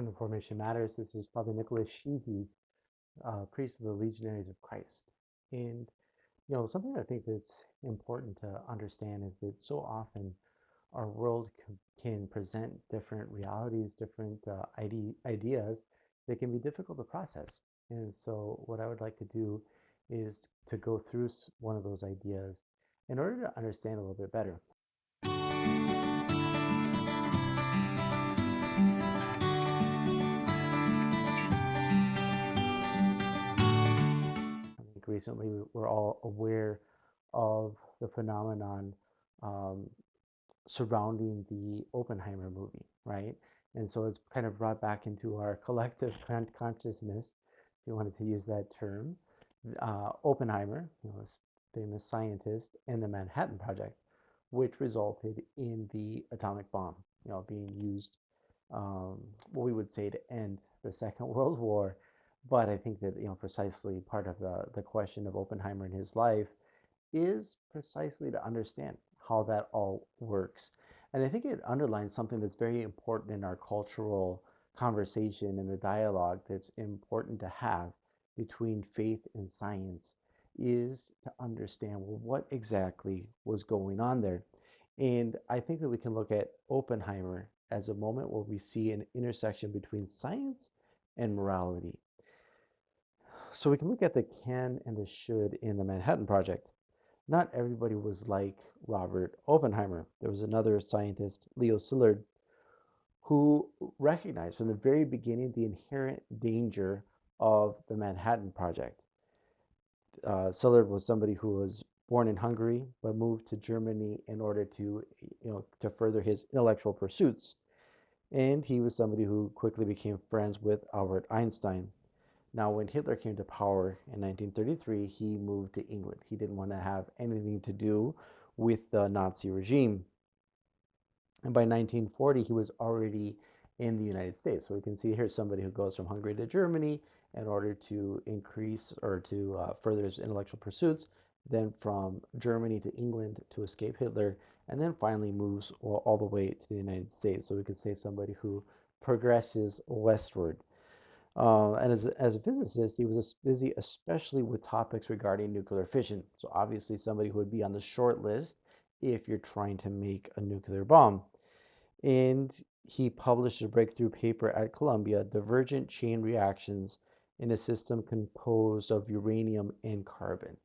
Welcome to Formation Matters. This is Father Nicholas Sheehy, priest of the Legionaries of Christ. And, something I think that's important to understand is that so often our world can present different realities, different ideas that can be difficult to process. And so, what I would like to do is to go through one of those ideas in order to understand a little bit better. I think recently we're all aware of the phenomenon um, surrounding the Oppenheimer movie, right? And so it's kind of brought back into our collective consciousness, if you wanted to use that term. Oppenheimer, this famous scientist, and the Manhattan Project, which resulted in the atomic bomb, being used, what we would say, to end the Second World War. But I think that, precisely part of the question of Oppenheimer in his life is precisely to understand how that all works. And I think it underlines something that's very important in our cultural conversation and the dialogue that's important to have between faith and science is to understand, well, what exactly was going on there. And I think that we can look at Oppenheimer as a moment where we see an intersection between science and morality. So we can look at the can and the should in the Manhattan Project. Not everybody was like Robert Oppenheimer. There was another scientist, Leo Szilard, who recognized from the very beginning the inherent danger of the Manhattan Project. Szilard was somebody who was born in Hungary but moved to Germany in order to further his intellectual pursuits. And he was somebody who quickly became friends with Albert Einstein. Now, when Hitler came to power in 1933, he moved to England. He didn't want to have anything to do with the Nazi regime. And by 1940, he was already in the United States. So we can see here somebody who goes from Hungary to Germany in order to increase or to further his intellectual pursuits, then from Germany to England to escape Hitler, and then finally moves all the way to the United States. So we could say somebody who progresses westward. And as a physicist, he was busy especially with topics regarding nuclear fission. So obviously somebody who would be on the short list if you're trying to make a nuclear bomb. And he published a breakthrough paper at Columbia, Divergent Chain Reactions in a System Composed of Uranium and Carbon.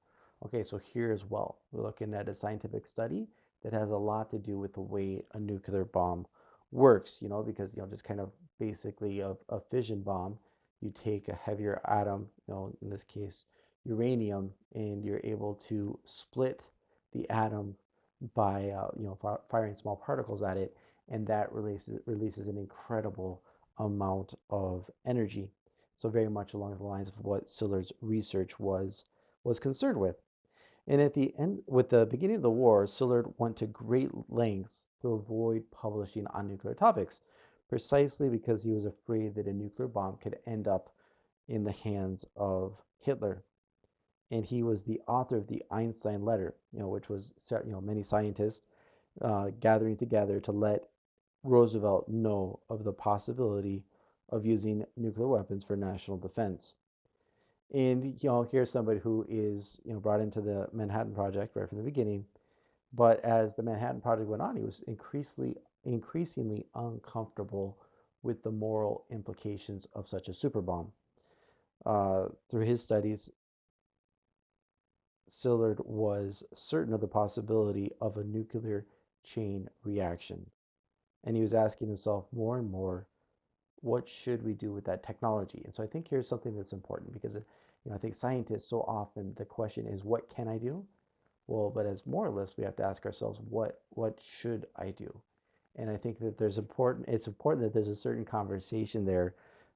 Okay, so here as well, we're looking at a scientific study that has a lot to do with the way a nuclear bomb works, because, just kind of basically a fission bomb, you take a heavier atom, in this case, uranium, and you're able to split the atom by, firing small particles at it, and that releases an incredible amount of energy. So very much along the lines of what Szilard's research was concerned with. And at the end, with the beginning of the war, Szilard went to great lengths to avoid publishing on nuclear topics, precisely because he was afraid that a nuclear bomb could end up in the hands of Hitler. And he was the author of the Einstein letter, which was many scientists gathering together to let Roosevelt know of the possibility of using nuclear weapons for national defense. And here's somebody who is brought into the Manhattan Project right from the beginning. But as the Manhattan Project went on, he was increasingly uncomfortable with the moral implications of such a super bomb. Through his studies, Szilard was certain of the possibility of a nuclear chain reaction. And he was asking himself more and more, what should we do with that technology? And so I think here's something that's important because I think scientists, so often the question is, what can I do? Well, but as moralists, we have to ask ourselves, what should I do? And I think that it's important that there's a certain conversation there,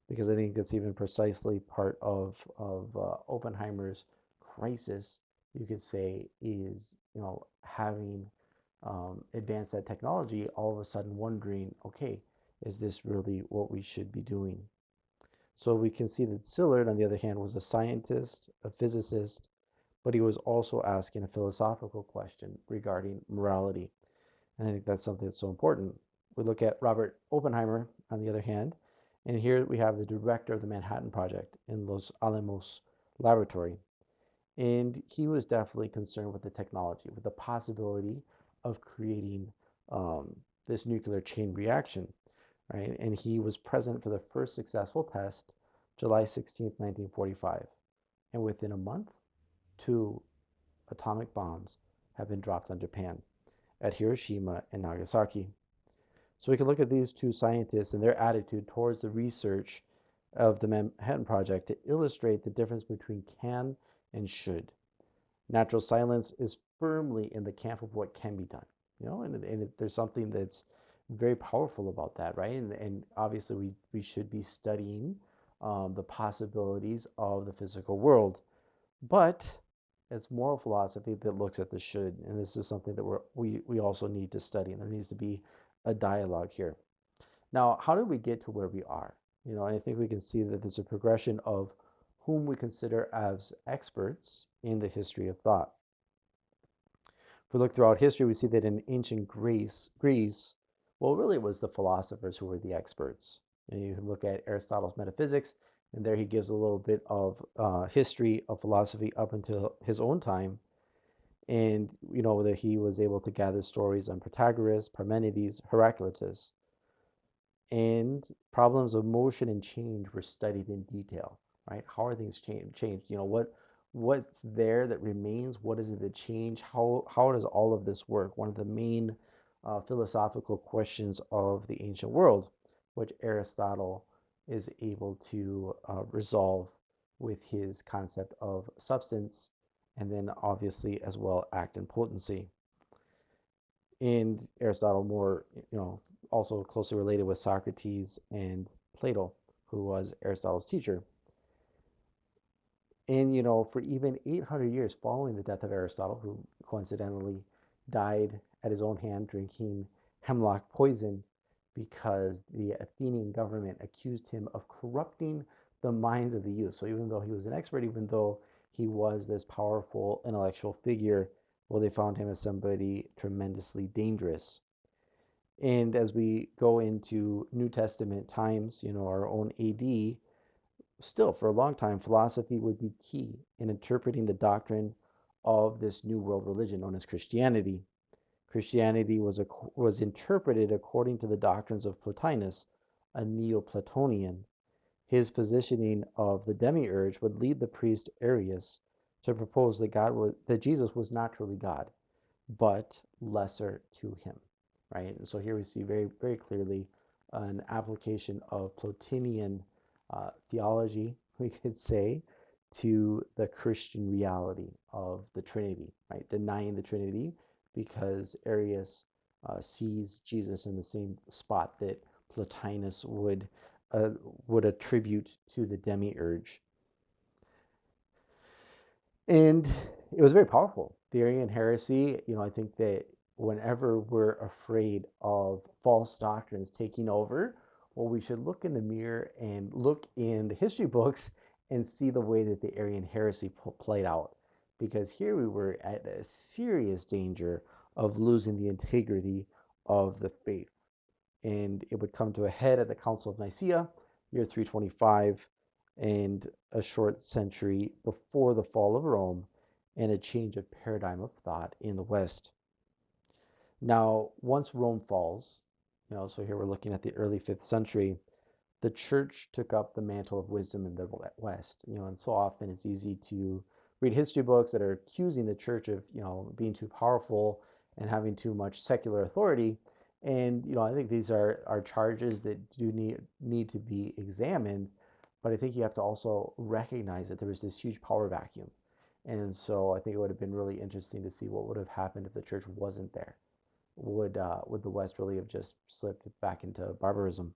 because I think that's even precisely part of Oppenheimer's crisis, you could say, is having advanced that technology, all of a sudden wondering, okay, is this really what we should be doing? So we can see that Szilard, on the other hand, was a scientist, a physicist, but he was also asking a philosophical question regarding morality. And I think that's something that's so important. We look at Robert Oppenheimer, on the other hand, And here we have the director of the Manhattan Project in Los Alamos Laboratory. And he was definitely concerned with the technology, with the possibility of creating um, this nuclear chain reaction, right? And he was present for the first successful test, July 16th, 1945. And within a month, two atomic bombs have been dropped on Japan at Hiroshima and Nagasaki. So we can look at these two scientists and their attitude towards the research of the Manhattan Project to illustrate the difference between can and should. Natural silence is firmly in the camp of what can be done, and there's something that's very powerful about that, right? And obviously, we should be studying the possibilities of the physical world, but it's moral philosophy that looks at the should, and this is something that we also need to study, and there needs to be a dialogue here. Now, how did we get to where we are? And I think we can see that there's a progression of whom we consider as experts in the history of thought. If we look throughout history, we see that in ancient Greece, well, really it was the philosophers who were the experts. You can look at Aristotle's Metaphysics, and there he gives a little bit of history of philosophy up until his own time. And that he was able to gather stories on Protagoras, Parmenides, Heraclitus, and problems of motion and change were studied in detail, right? How are things changed? What's there that remains? What is it that changed? How does all of this work? One of the main philosophical questions of the ancient world, which Aristotle is able to resolve with his concept of substance, and then obviously as well act and potency. And Aristotle more, also closely related with Socrates and Plato, who was Aristotle's teacher. And, for even 800 years following the death of Aristotle, who coincidentally died at his own hand drinking hemlock poison because the Athenian government accused him of corrupting the minds of the youth. So even though he was an expert, even though he was this powerful intellectual figure, well, they found him as somebody tremendously dangerous. And as we go into New Testament times, our own AD, still for a long time, philosophy would be key in interpreting the doctrine of this new world religion known as Christianity. Christianity was interpreted according to the doctrines of Plotinus, a Neoplatonian. His positioning of the demiurge would lead the priest Arius to propose that Jesus was not truly God, but lesser to him, right? And so here we see very, very clearly an application of Plotinian theology, we could say, to the Christian reality of the Trinity, right? Denying the Trinity because Arius sees Jesus in the same spot that Plotinus would attribute to the demiurge. And it was very powerful. The Arian heresy, I think that whenever we're afraid of false doctrines taking over, well, we should look in the mirror and look in the history books and see the way that the Arian heresy played out. Because here we were at a serious danger of losing the integrity of the faith. And it would come to a head at the Council of Nicaea, year 325, and a short century before the fall of Rome, and a change of paradigm of thought in the West. Now, once Rome falls, so here we're looking at the early 5th century, the church took up the mantle of wisdom in the West. And so often it's easy to read history books that are accusing the church of, being too powerful and having too much secular authority. And, I think these are charges that do need to be examined. But I think you have to also recognize that there was this huge power vacuum. And so I think it would have been really interesting to see what would have happened if the church wasn't there. Would the West really have just slipped back into barbarism?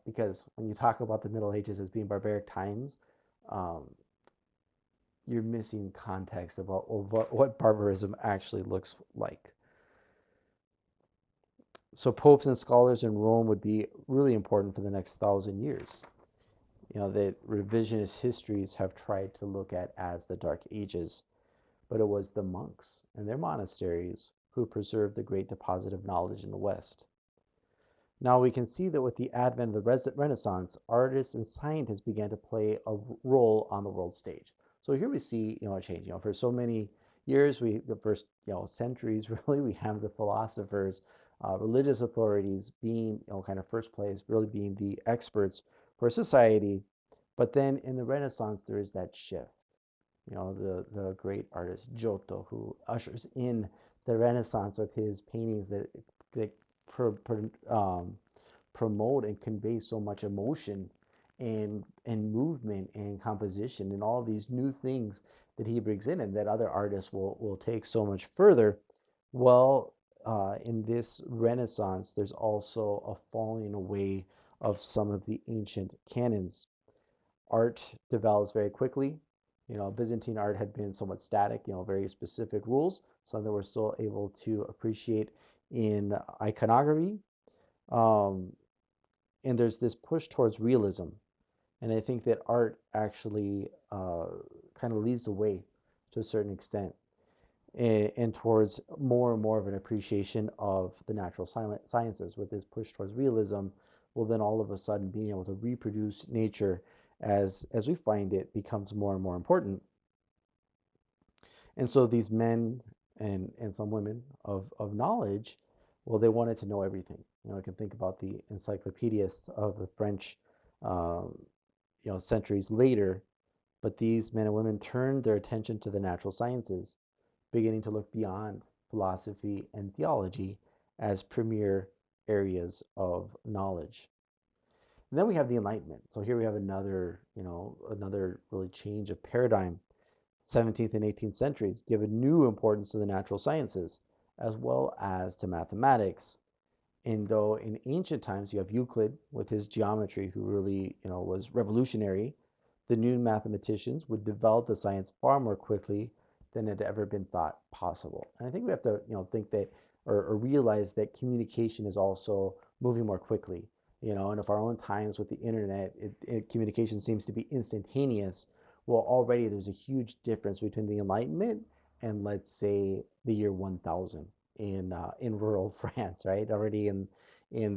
Because when you talk about the Middle Ages as being barbaric times, you're missing context about what barbarism actually looks like. So popes and scholars in Rome would be really important for the next 1,000 years. That revisionist histories have tried to look at as the Dark Ages, but it was the monks and their monasteries who preserved the great deposit of knowledge in the West. Now we can see that with the advent of the Renaissance, artists and scientists began to play a role on the world stage. So here we see, a change. For so many years, the first, centuries, really, we have the philosophers, religious authorities being, kind of first place, really being the experts for society. But then in the Renaissance, there is that shift. The great artist Giotto, who ushers in the Renaissance with his paintings that pro, pro, um, promote and convey so much emotion and movement and composition and all these new things that he brings in and that other artists will take so much further. Well, in this Renaissance, there's also a falling away of some of the ancient canons. Art develops very quickly. Byzantine art had been somewhat static, very specific rules, something we're still able to appreciate in iconography. Um, and there's this push towards realism. And I think that art actually kind of leads the way to a certain extent and towards more and more of an appreciation of the natural sciences. With this push towards realism, well, then all of a sudden being able to reproduce nature as we find it becomes more and more important. And so these men and some women of knowledge, well, they wanted to know everything. I can think about the encyclopedists of the French, um, centuries later. But these men and women turned their attention to the natural sciences, beginning to look beyond philosophy and theology as premier areas of knowledge. And then we have the Enlightenment. So here we have another really change of paradigm. 17th and 18th centuries give a new importance to the natural sciences as well as to mathematics. And though in ancient times you have Euclid with his geometry, who really, was revolutionary, the new mathematicians would develop the science far more quickly than had ever been thought possible. And I think we have to, think that or realize that communication is also moving more quickly. And if our own times with the internet, communication seems to be instantaneous. Well, already there's a huge difference between the Enlightenment and, let's say, the year 1000 in rural France, right? Already in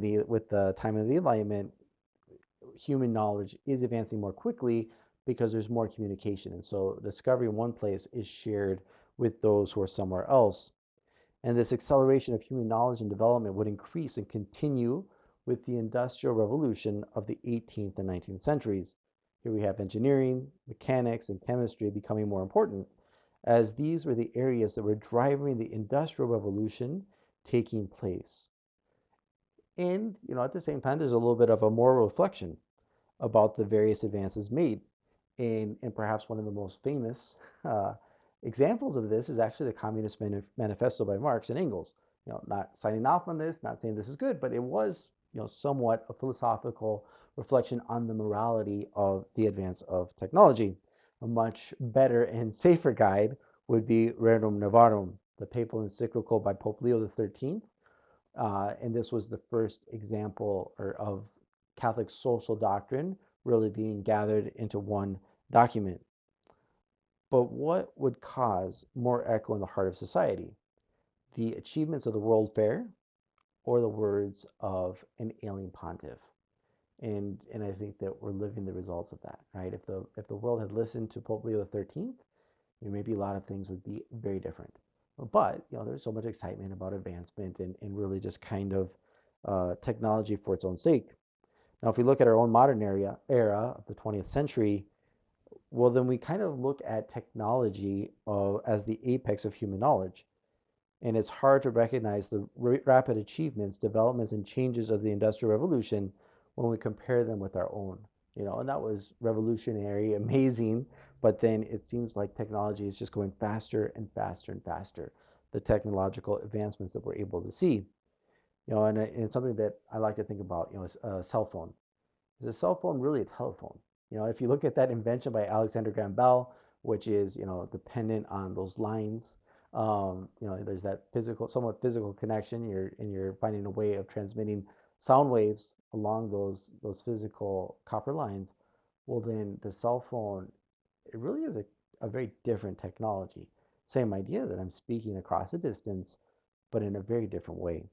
the with the time of the Enlightenment, human knowledge is advancing more quickly because there's more communication, and so discovery in one place is shared with those who are somewhere else. And this acceleration of human knowledge and development would increase and continue with the Industrial Revolution of the 18th and 19th centuries. Here we have engineering, mechanics, and chemistry becoming more important, as these were the areas that were driving the Industrial Revolution taking place. And, at the same time, there's a little bit of a moral reflection about the various advances made. And perhaps one of the most famous examples of this is actually the Communist Manifesto by Marx and Engels. Not signing off on this, not saying this is good, but it was, somewhat a philosophical reflection on the morality of the advance of technology. A much better and safer guide would be Rerum Novarum, the papal encyclical by Pope Leo XIII. And this was the first example of Catholic social doctrine really being gathered into one document. But what would cause more echo in the heart of society? The achievements of the World Fair or the words of an alien pontiff? And I think that we're living the results of that, right? If the world had listened to Pope Leo XIII, maybe a lot of things would be very different. But there's so much excitement about advancement and really just kind of technology for its own sake. Now, if we look at our own modern era of the 20th century, well, then we kind of look at technology as the apex of human knowledge. And it's hard to recognize the rapid achievements, developments, and changes of the Industrial Revolution when we compare them with our own. And that was revolutionary, amazing, but then it seems like technology is just going faster and faster and faster. The technological advancements that we're able to see. And it's something that I like to think about, a cell phone. Is a cell phone really a telephone? If you look at that invention by Alexander Graham Bell, which is, dependent on those lines, there's that somewhat physical connection. You're finding a way of transmitting sound waves along those physical copper lines. Well, then the cell phone, it really is a very different technology. Same idea that I'm speaking across a distance, but in a very different way.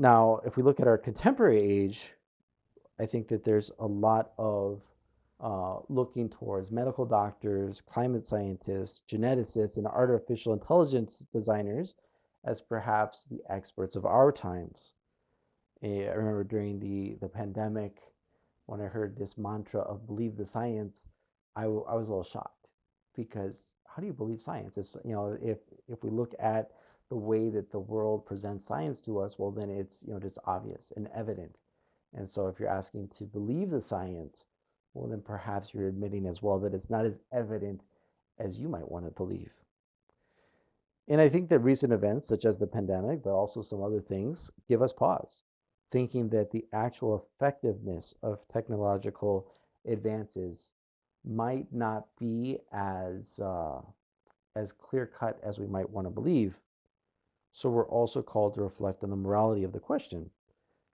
Now, if we look at our contemporary age, I think that there's a lot of looking towards medical doctors, climate scientists, geneticists, and artificial intelligence designers as perhaps the experts of our times. I remember during the pandemic, when I heard this mantra of believe the science, I was a little shocked because how do you believe science? If we look at the way that the world presents science to us, well, then it's just obvious and evident. And so if you're asking to believe the science, well, then perhaps you're admitting as well that it's not as evident as you might want to believe. And I think that recent events, such as the pandemic, but also some other things, give us pause, thinking that the actual effectiveness of technological advances might not be as clear cut as we might want to believe. So we're also called to reflect on the morality of the question.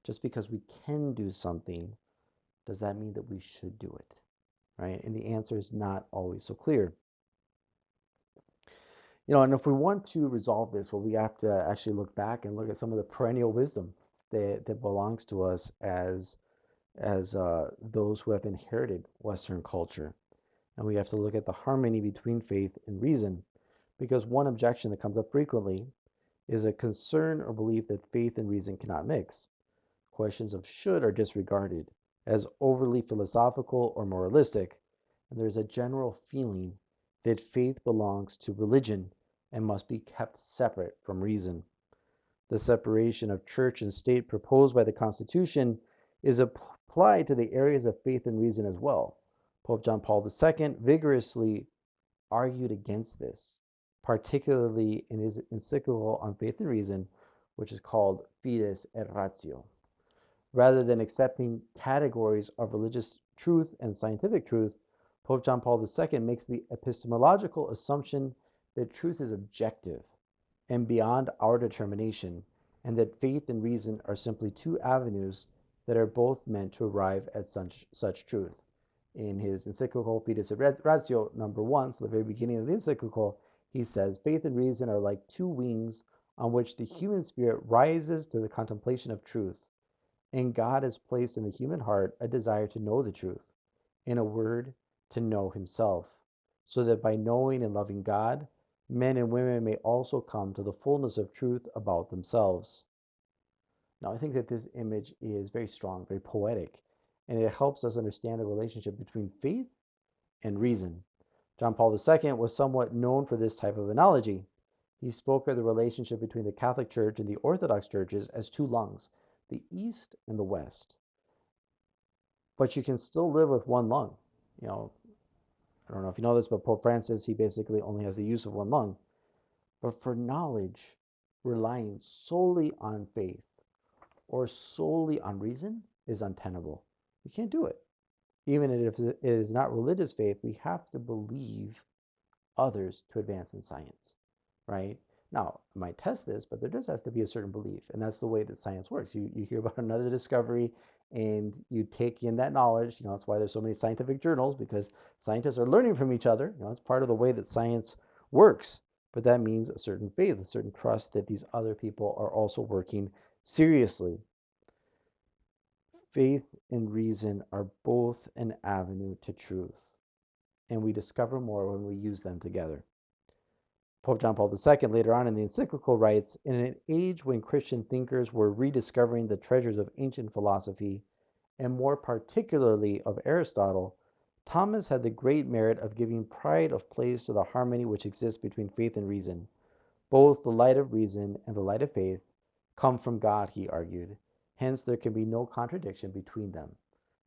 Just because we can do something, does that mean that we should do it? Right? And the answer is not always so clear. And if we want to resolve this, well, we have to actually look back and look at some of the perennial wisdom that belongs to us as those who have inherited Western culture. And we have to look at the harmony between faith and reason, because one objection that comes up frequently is a concern or belief that faith and reason cannot mix. Questions of should are disregarded as overly philosophical or moralistic, and there's a general feeling that faith belongs to religion and must be kept separate from reason. The separation of church and state proposed by the Constitution is applied to the areas of faith and reason as well. Pope John Paul II vigorously argued against this, particularly in his encyclical on faith and reason, which is called Fides et Ratio. Rather than accepting categories of religious truth and scientific truth, Pope John Paul II makes the epistemological assumption that truth is objective and beyond our determination, and that faith and reason are simply two avenues that are both meant to arrive at such truth. In his encyclical Fides et Ratio number 1, so the very beginning of the encyclical, he says, faith and reason are like two wings on which the human spirit rises to the contemplation of truth. And God has placed in the human heart a desire to know the truth, in a word, to know himself, so that by knowing and loving God, men and women may also come to the fullness of truth about themselves. Now, I think that this image is very strong, very poetic, and it helps us understand the relationship between faith and reason. John Paul II was somewhat known for this type of analogy. He spoke of the relationship between the Catholic Church and the Orthodox churches as two lungs, the East and the West. But you can still live with one lung. I don't know if you know this, but Pope Francis, he basically only has the use of one lung. But for knowledge, relying solely on faith or solely on reason is untenable. You can't do it. Even if it is not religious faith, we have to believe others to advance in science, right? Now, I might test this, but there does have to be a certain belief, and that's the way that science works. You hear about another discovery, and you take in that knowledge. That's why there's so many scientific journals, because scientists are learning from each other. It's part of the way that science works. But that means a certain faith, a certain trust that these other people are also working seriously. Faith and reason are both an avenue to truth, and we discover more when we use them together. Pope John Paul II later on in the encyclical writes, in an age when Christian thinkers were rediscovering the treasures of ancient philosophy, and more particularly of Aristotle, Thomas had the great merit of giving pride of place to the harmony which exists between faith and reason. Both the light of reason and the light of faith come from God, he argued. Hence, there can be no contradiction between them.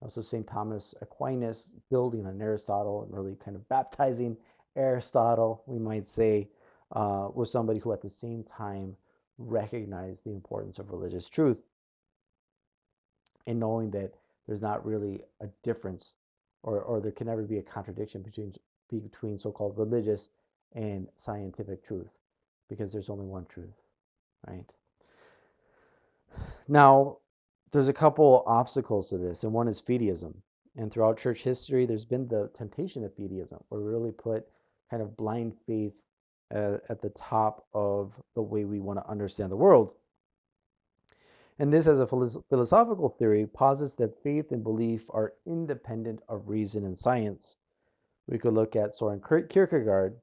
Also, St. Thomas Aquinas, building on Aristotle and really kind of baptizing Aristotle, we might say, was somebody who at the same time recognized the importance of religious truth and knowing that there's not really a difference or there can never be a contradiction between so-called religious and scientific truth because there's only one truth, right? Now, there's a couple obstacles to this, and one is fideism. And throughout church history, there's been the temptation of fideism, where we really put kind of blind faith at the top of the way we want to understand the world. And this, as a philosophical theory, posits that faith and belief are independent of reason and science. We could look at Soren Kierkegaard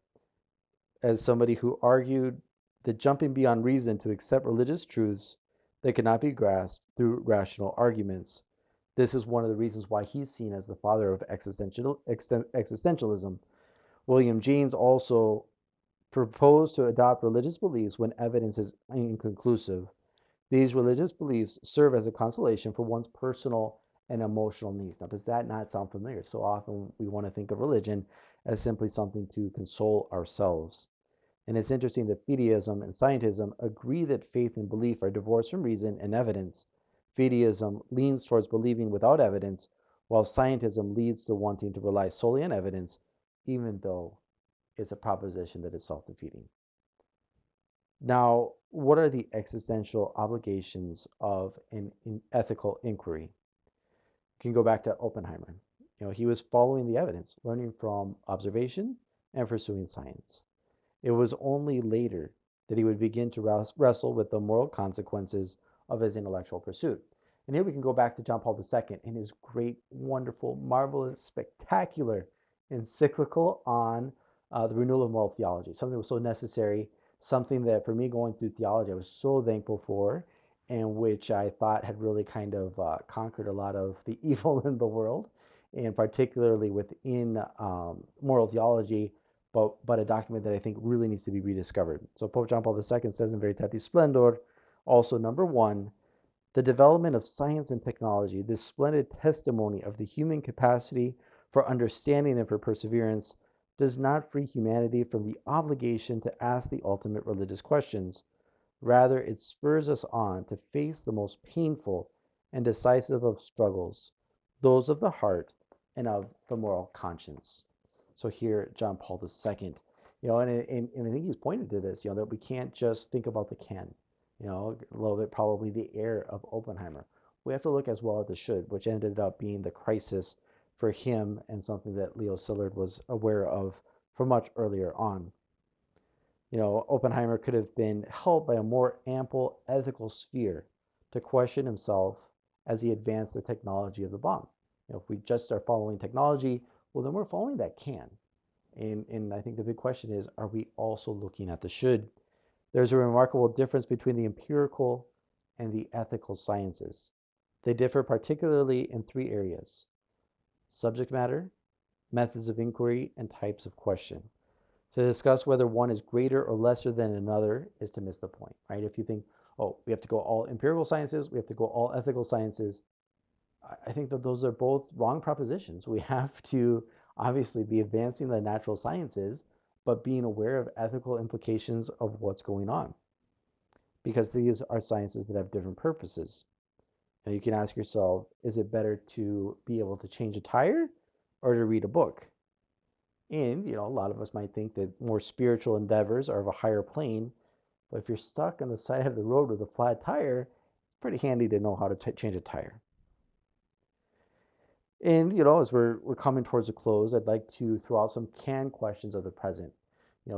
as somebody who argued that jumping beyond reason to accept religious truths that cannot be grasped through rational arguments. This is one of the reasons why he's seen as the father of existentialism. William James also proposed to adopt religious beliefs when evidence is inconclusive. These religious beliefs serve as a consolation for one's personal and emotional needs. Now, does that not sound familiar? So often we want to think of religion as simply something to console ourselves. And it's interesting that fideism and scientism agree that faith and belief are divorced from reason and evidence. Fideism leans towards believing without evidence, while scientism leads to wanting to rely solely on evidence, even though it's a proposition that is self-defeating. Now, what are the existential obligations of an ethical inquiry? You can go back to Oppenheimer. He was following the evidence, learning from observation and pursuing science. It was only later that he would begin to wrestle with the moral consequences of his intellectual pursuit. And here we can go back to John Paul II and his great, wonderful, marvelous, spectacular encyclical on the renewal of moral theology, something that was so necessary, something that for me going through theology I was so thankful for, and which I thought had really kind of conquered a lot of the evil in the world, and particularly within moral theology, but a document that I think really needs to be rediscovered. So Pope John Paul II says in Veritatis Splendor, also number 1, the development of science and technology, this splendid testimony of the human capacity for understanding and for perseverance, does not free humanity from the obligation to ask the ultimate religious questions. Rather, it spurs us on to face the most painful and decisive of struggles, those of the heart and of the moral conscience. So here, John Paul II, and I think he's pointed to this, that we can't just think about the can, a little bit probably the air of Oppenheimer. We have to look as well at the should, which ended up being the crisis for him and something that Leo Szilard was aware of from much earlier on. Oppenheimer could have been helped by a more ample ethical sphere to question himself as he advanced the technology of the bomb. If we just are following technology, well, then we're following that can. And I think the big question is, are we also looking at the should? There's a remarkable difference between the empirical and the ethical sciences. They differ particularly in 3 areas: subject matter, methods of inquiry, and types of question. To discuss whether one is greater or lesser than another is to miss the point, right? If you think, oh, we have to go all empirical sciences, we have to go all ethical sciences, I think that those are both wrong propositions. We have to obviously be advancing the natural sciences, but being aware of ethical implications of what's going on, because these are sciences that have different purposes. Now you can ask yourself, is it better to be able to change a tire or to read a book? And, a lot of us might think that more spiritual endeavors are of a higher plane, but if you're stuck on the side of the road with a flat tire, it's pretty handy to know how to change a tire. And, as we're coming towards a close, I'd like to throw out some canned questions of the present.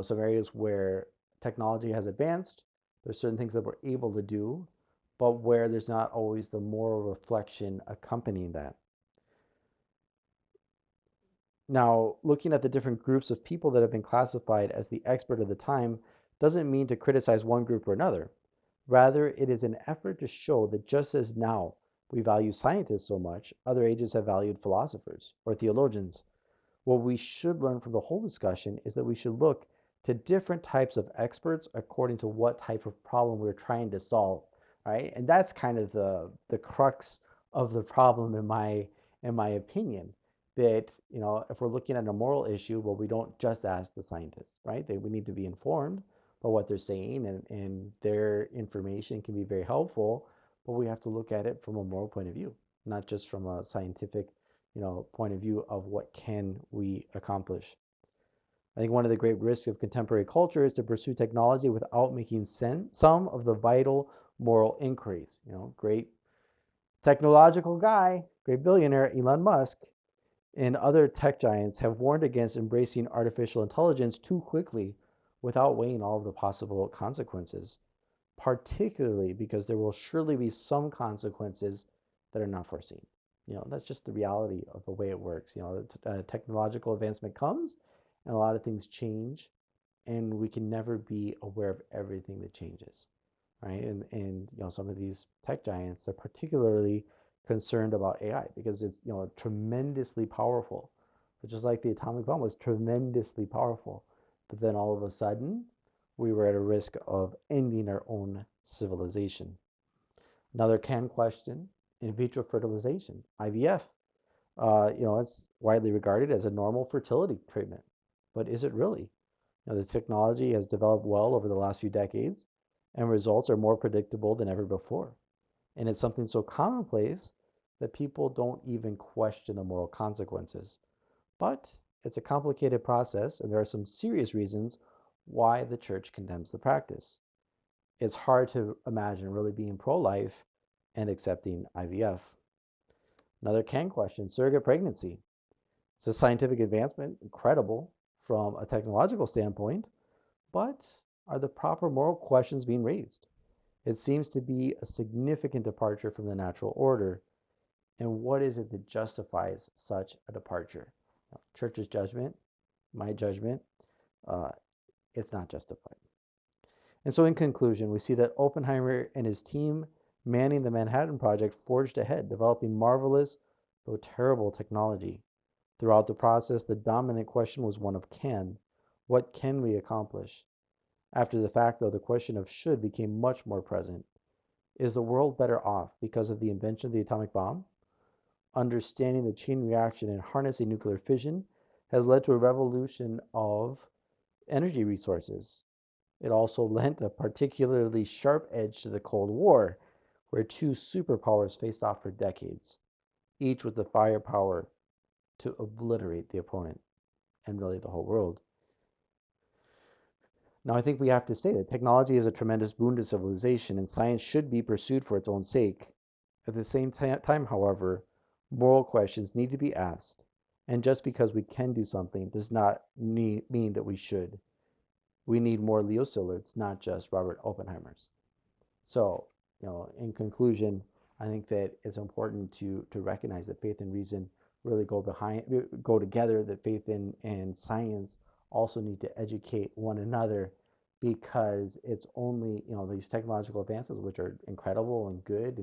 Some areas where technology has advanced, there's certain things that we're able to do, but where there's not always the moral reflection accompanying that. Now, looking at the different groups of people that have been classified as the expert of the time doesn't mean to criticize one group or another. Rather, it is an effort to show that just as now we value scientists so much, other ages have valued philosophers or theologians. What we should learn from the whole discussion is that we should look to different types of experts according to what type of problem we're trying to solve, right? And that's kind of the crux of the problem in my opinion. That, if we're looking at a moral issue, well, we don't just ask the scientists, right? We need to be informed by what they're saying, and their information can be very helpful, but we have to look at it from a moral point of view, not just from a scientific, point of view of what can we accomplish. I think one of the great risks of contemporary culture is to pursue technology without making some of the vital moral inquiries. Great technological guy, great billionaire, Elon Musk, and other tech giants have warned against embracing artificial intelligence too quickly without weighing all of the possible consequences. particularly because there will surely be some consequences that are not foreseen. That's just the reality of the way it works. Technological advancement comes and a lot of things change, and we can never be aware of everything that changes, right? And some of these tech giants, they're particularly concerned about AI because it's tremendously powerful. But just like the atomic bomb was tremendously powerful, but then all of a sudden we were at a risk of ending our own civilization. Another canned question: in vitro fertilization, IVF. It's widely regarded as a normal fertility treatment, but is it really? The technology has developed well over the last few decades, and results are more predictable than ever before. And it's something so commonplace that people don't even question the moral consequences. But it's a complicated process, and there are some serious reasons why the church condemns the practice. It's hard to imagine really being pro life and accepting IVF. Another can question: surrogate pregnancy. It's a scientific advancement, incredible from a technological standpoint, but are the proper moral questions being raised? It seems to be a significant departure from the natural order. And what is it that justifies such a departure? Church's judgment, my judgment, uh, it's not justified. And so, in conclusion, we see that Oppenheimer and his team manning the Manhattan Project forged ahead, developing marvelous, though terrible, technology. Throughout the process, the dominant question was one of can. What can we accomplish? After the fact, though, the question of should became much more present. Is the world better off because of the invention of the atomic bomb? Understanding the chain reaction and harnessing nuclear fission has led to a revolution of energy resources. It also lent a particularly sharp edge to the Cold War, where two superpowers faced off for decades, each with the firepower to obliterate the opponent and really the whole world. Now, I think we have to say that technology is a tremendous boon to civilization, and science should be pursued for its own sake. At the same time, however, moral questions need to be asked. And just because we can do something does not mean that we should. We need more Leo Sillards, not just Robert Oppenheimers. So, in conclusion, I think that it's important to recognize that faith and reason really go together. That faith and science also need to educate one another, because it's only these technological advances, which are incredible and good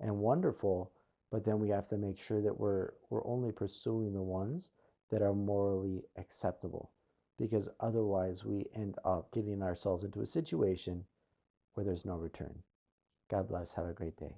and wonderful, but then we have to make sure that we're only pursuing the ones that are morally acceptable, because otherwise we end up getting ourselves into a situation where there's no return. God bless. Have a great day.